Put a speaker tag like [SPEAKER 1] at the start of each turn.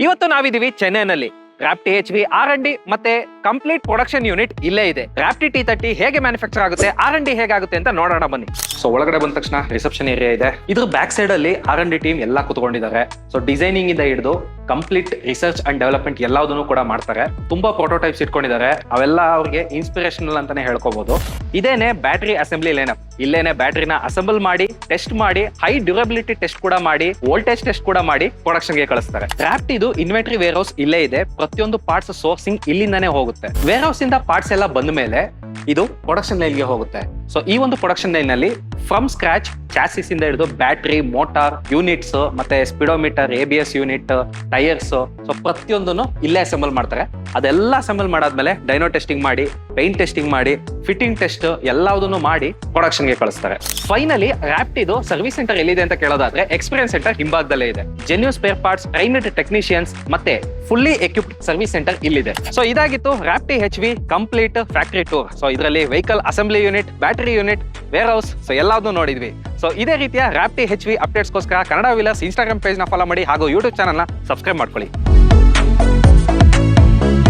[SPEAKER 1] ಇವತ್ತು ನಾವಿದೀವಿ ಚೆನ್ನೈನಲ್ಲಿ. ರಾಪ್ಟಿ HV R&D ಮತ್ತೆ ಕಂಪ್ಲೀಟ್ ಪ್ರೊಡಕ್ಷನ್ ಯೂನಿಟ್ ಇಲ್ಲೇ ಇದೆ. ರಾಪ್ಟಿ T30 ಹೇಗೆ ಮ್ಯಾನುಫ್ಯಾಕ್ಚರ್ ಆಗುತ್ತೆ, R&D ಹೇಗಾಗುತ್ತೆ ಅಂತ ನೋಡೋಣ ಬನ್ನಿ. ಸೊ ಒಳಗಡೆ ಬಂದ ತಕ್ಷಣ ರಿಸೆಪ್ಷನ್ ಏರಿಯಾ ಇದೆ. ಇದ್ರ ಬ್ಯಾಕ್ ಸೈಡ್ ಅಲ್ಲಿ R&D ಟೀಮ್ ಎಲ್ಲ ಕುತ್ಕೊಂಡಿದ್ದಾರೆ. ಸೊ ಡಿಸೈನಿಂಗ್ ಇಂದ ಹಿಡಿದು ಕಂಪ್ಲೀಟ್ ರಿಸರ್ಚ್ ಅಂಡ್ ಡೆವಲಪ್ಮೆಂಟ್ ಎಲ್ಲದನ್ನು ಕೂಡ ಮಾಡ್ತಾರೆ. ತುಂಬಾ ಪ್ರೋಟೋಟೈಪ್ಸ್ ಇಟ್ಕೊಂಡಿದ್ದಾರೆ. ಅವೆಲ್ಲ ಅವ್ರಿಗೆ ಇನ್ಸ್ಪಿರೇಷನಲ್ ಅಂತಾನೆ ಹೇಳ್ಕೋಬಹುದು. ಇದೇನೆ ಬ್ಯಾಟರಿ ಅಸೆಂಬ್ಲಿ ಲೈನಪ್. ಇಲ್ಲೇನೆ ಬ್ಯಾಟರಿನ ಅಸೆಂಬಲ್ ಮಾಡಿ, ಟೆಸ್ಟ್ ಮಾಡಿ, ಹೈ ಡ್ಯೂರಬಿಲಿಟಿ ಟೆಸ್ಟ್ ಕೂಡ ಮಾಡಿ, ವೋಲ್ಟೇಜ್ ಟೆಸ್ಟ್ ಕೂಡ ಮಾಡಿ ಪ್ರೊಡಕ್ಷನ್ ಗೆ ಕಳಿಸ್ತಾರೆ. ರಾಪ್ಟಿದು ಇನ್ವೆಂಟರಿ ವೇರ್ ಹೌಸ್ ಇಲ್ಲೇ ಇದೆ. ಪ್ರತಿಯೊಂದು ಪಾರ್ಟ್ಸ್ ಸೋರ್ಸಿಂಗ್ ಇಲ್ಲಿಂದಾನೆ ಹೋಗುತ್ತೆ. ವೇರ್ ಹೌಸ್ ಇಂದ ಪಾರ್ಟ್ಸ್ ಎಲ್ಲ ಬಂದ ಮೇಲೆ ಇದು ಪ್ರೊಡಕ್ಷನ್ ಲೈನ್ ಗೆ ಹೋಗುತ್ತೆ. ಸೊ ಈ ಒಂದು ಪ್ರೊಡಕ್ಷನ್ ಲೈನ್ ನಲ್ಲಿ ಫ್ರಮ್ ಸ್ಕ್ರಾಚ್ ಚಾಸಿಸ್ ಇಂದ ಹಿಡಿದು ಬ್ಯಾಟರಿ, ಮೋಟಾರ್, ಯೂನಿಟ್ಸ್, ಮತ್ತೆ speedometer, ABS unit, tyres, so ಪ್ರತಿಯೊಂದನ್ನು ಇಲ್ಲೇ ಅಸೆಂಬಲ್ ಮಾಡ್ತಾರೆ. ಅದೆಲ್ಲ ಅಸೆಂಬಲ್ ಮಾಡಾದ್ಮೇಲೆ ಡೈನೋ ಟೆಸ್ಟಿಂಗ್ ಮಾಡಿ, ಪೇಂಟ್ ಟೆಸ್ಟಿಂಗ್ ಮಾಡಿ, ಫಿಟ್ಟಿಂಗ್ ಟೆಸ್ಟ್ ಎಲ್ಲದನ್ನು ಮಾಡಿ ಪ್ರೊಡಕ್ಷನ್ ಗೆ ಕಳಿಸ್ತಾರೆ. ಫೈನಲಿ ರಾಪ್ಟಿದು ಸರ್ವಿಸ್ ಸೆಂಟರ್ ಎಲ್ಲಿದೆ ಅಂತ ಕೇಳೋದಾದ್ರೆ ಎಕ್ಸ್ಪೀರಿಯನ್ಸ್ ಸೆಂಟರ್ ಹಿಂಭಾಗದಲ್ಲೇ ಇದೆ. Genuine spare parts, trained technicians ಮತ್ತೆ ಫುಲ್ಲಿ ಎಕ್ವಿಪ್ಡ್ ಸರ್ವಿಸ್ ಸೆಂಟರ್ ಇಲ್ಲಿದೆ. ಸೊ ಇದಾಗಿತ್ತು Raptee HV complete factory tour. So ಇದರಲ್ಲಿ vehicle assembly unit, battery unit, warehouse, so ಎಲ್ಲಾದನ್ನು ನೋಡಿದ್ವಿ. ಸೊ ಇದೇ ರೀತಿಯ ರಾಪ್ಟಿ HV ಅಪ್ಡೇಟ್ಸ್ಗೋಸ್ಕರ ಕನ್ನಡ ವೀಲರ್ಸ್ ಇನ್ಸ್ಟಾಗ್ರಾಮ್ ಪೇಜ್ ನ ಫಾಲೋ ಮಾಡಿ ಹಾಗೂ ಯೂಟ್ಯೂಬ್ ಚಾನಲ್ ನ ಸಬ್ಸ್ಕ್ರೈಬ್ ಮಾಡ್ಕೊಳ್ಳಿ.